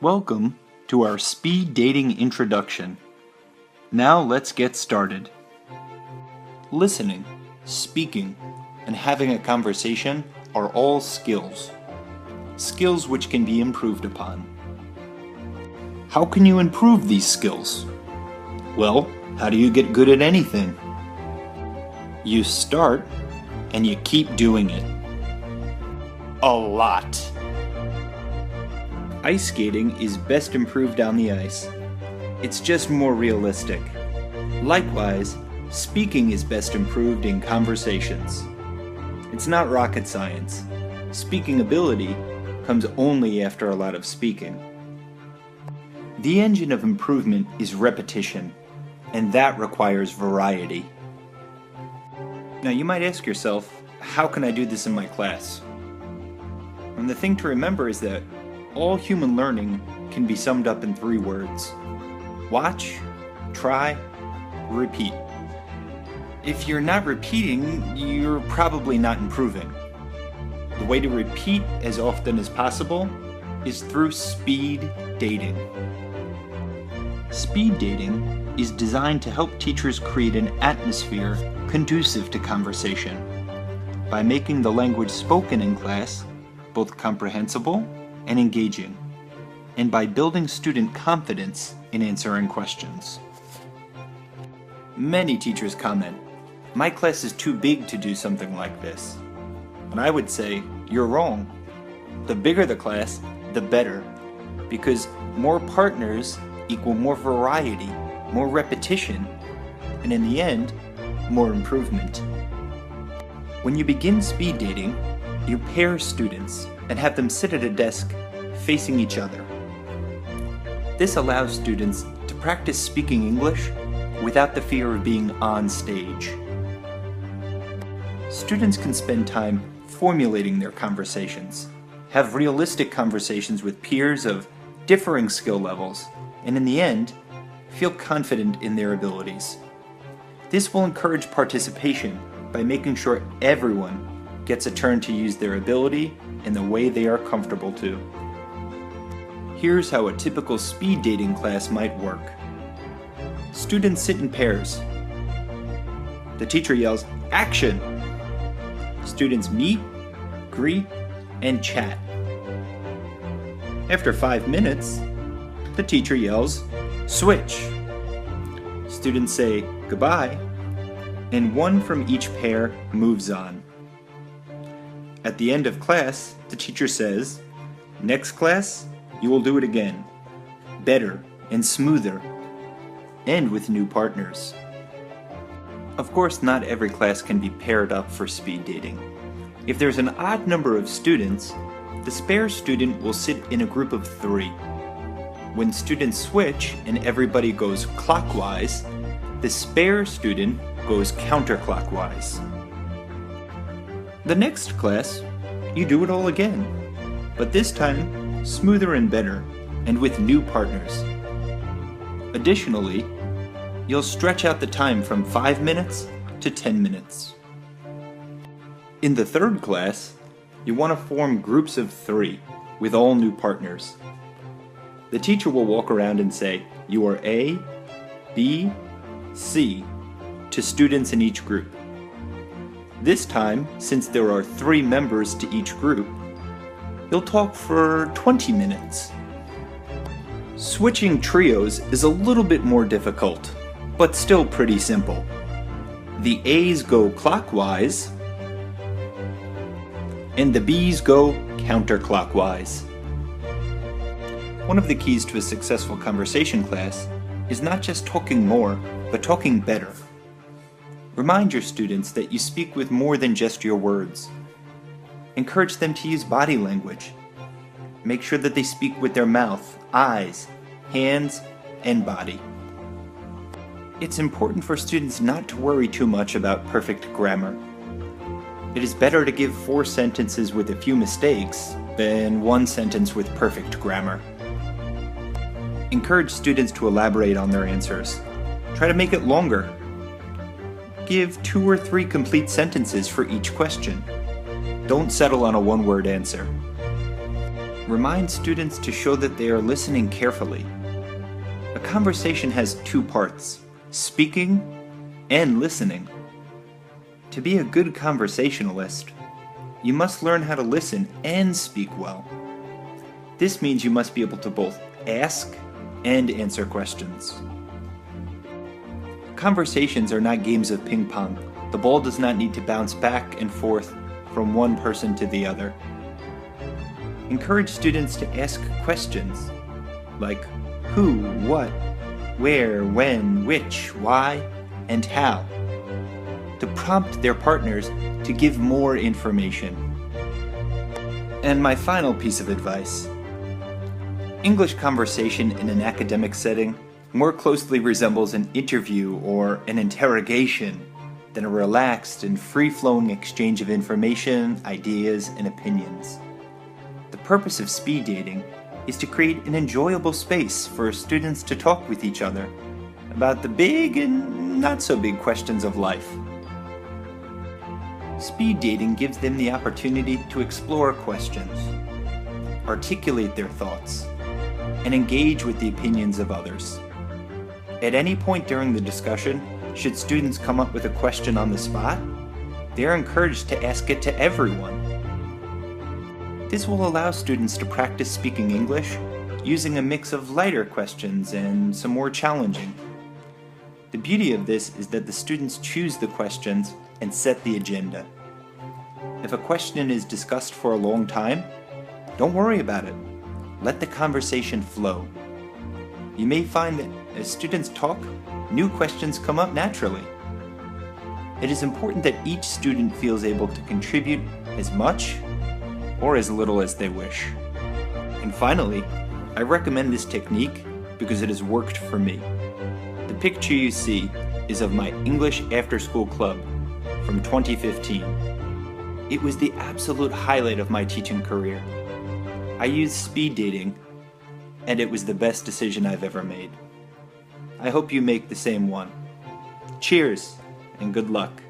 Welcome to our speed dating introduction. Now let's get started. Listening, speaking, and having a conversation are all skills. Skills which can be improved upon. How can you improve these skills? Well, how do you get good at anything? You start and you keep doing it. A lot. Ice skating is best improved on the ice. It's just more realistic. Likewise, speaking is best improved in conversations. It's not rocket science. Speaking ability comes only after a lot of speaking. The engine of improvement is repetition, and that requires variety. Now you might ask yourself, how can I do this in my class? And the thing to remember is that all human learning can be summed up in 3 words. Watch, try, repeat. If you're not repeating, you're probably not improving. The way to repeat as often as possible is through speed dating. Speed dating is designed to help teachers create an atmosphere conducive to conversation by making the language spoken in class both comprehensible and engaging, and by building student confidence in answering questions. Many teachers comment, "My class is too big to do something like this." And I would say, you're wrong. The bigger the class, the better, because more partners equal more variety, more repetition, and in the end, more improvement. When you begin speed dating, you pair students and have them sit at a desk facing each other. This allows students to practice speaking English without the fear of being on stage. Students can spend time formulating their conversations, have realistic conversations with peers of differing skill levels, and in the end, feel confident in their abilities. This will encourage participation by making sure everyone gets a turn to use their ability in the way they are comfortable to. Here's how a typical speed dating class might work. Students sit in pairs. The teacher yells, "Action!" Students meet, greet, and chat. After 5 minutes, the teacher yells, "Switch!" Students say goodbye, and one from each pair moves on. At the end of class, the teacher says, "Next class, you will do it again, better and smoother, and with new partners." Of course, not every class can be paired up for speed dating. If there's an odd number of students, the spare student will sit in a group of 3. When students switch and everybody goes clockwise, the spare student goes counterclockwise. The next class, you do it all again, but this time smoother and better, and with new partners. Additionally, you'll stretch out the time from 5 minutes to 10 minutes. In the third class, you want to form groups of 3 with all new partners. The teacher will walk around and say, "You are A, B, C," to students in each group. This time, since there are 3 members to each group, you'll talk for 20 minutes. Switching trios is a little bit more difficult, but still pretty simple. The A's go clockwise, and the B's go counterclockwise. One of the keys to a successful conversation class is not just talking more, but talking better. Remind your students that you speak with more than just your words. Encourage them to use body language. Make sure that they speak with their mouth, eyes, hands, and body. It's important for students not to worry too much about perfect grammar. It is better to give 4 sentences with a few mistakes than 1 sentence with perfect grammar. Encourage students to elaborate on their answers. Try to make it longer. Give 2 or 3 complete sentences for each question. Don't settle on a 1-word answer. Remind students to show that they are listening carefully. A conversation has two parts, speaking and listening. To be a good conversationalist, you must learn how to listen and speak well. This means you must be able to both ask and answer questions. Conversations are not games of ping pong. The ball does not need to bounce back and forth from one person to the other. Encourage students to ask questions like who, what, where, when, which, why, and how, to prompt their partners to give more information. And my final piece of advice: English conversation in an academic setting more closely resembles an interview or an interrogation than a relaxed and free-flowing exchange of information, ideas, and opinions. The purpose of speed dating is to create an enjoyable space for students to talk with each other about the big and not so big questions of life. Speed dating gives them the opportunity to explore questions, articulate their thoughts, and engage with the opinions of others. At any point during the discussion, should students come up with a question on the spot, they are encouraged to ask it to everyone. This will allow students to practice speaking English using a mix of lighter questions and some more challenging. The beauty of this is that the students choose the questions and set the agenda. If a question is discussed for a long time, don't worry about it. Let the conversation flow. You may find that as students talk, new questions come up naturally. It is important that each student feels able to contribute as much or as little as they wish. And finally, I recommend this technique because it has worked for me. The picture you see is of my English after-school club from 2015. It was the absolute highlight of my teaching career. I used speed dating, and it was the best decision I've ever made. I hope you make the same one. Cheers, and good luck.